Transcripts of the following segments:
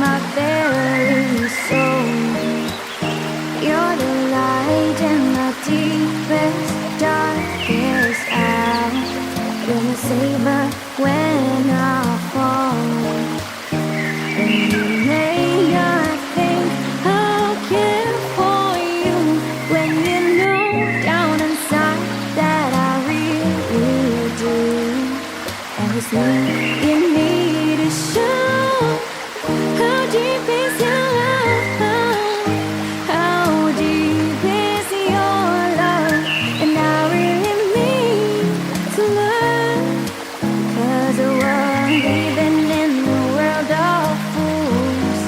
my very soul. You're the light in my deepest, darkest hour. You're my savior when I fall. And you may not think I'll care for you when you know down inside that I really do. And it's me you need to show. How deep is your love? How deep is your love? And I really need to learn. 'Cause we're living in the world of fools,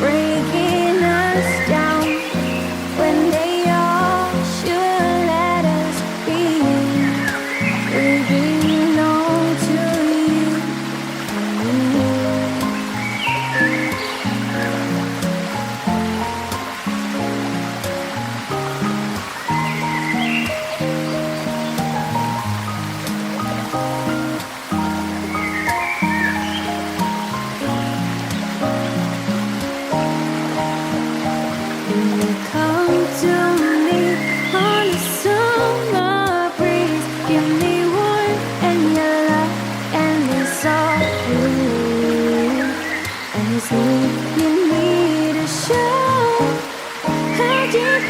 breaking us down when they all should let us be. We belong to you and me. When you come to me on a summer breeze, give me warmth and your love, and it's all you. And it's me you need to show. How deep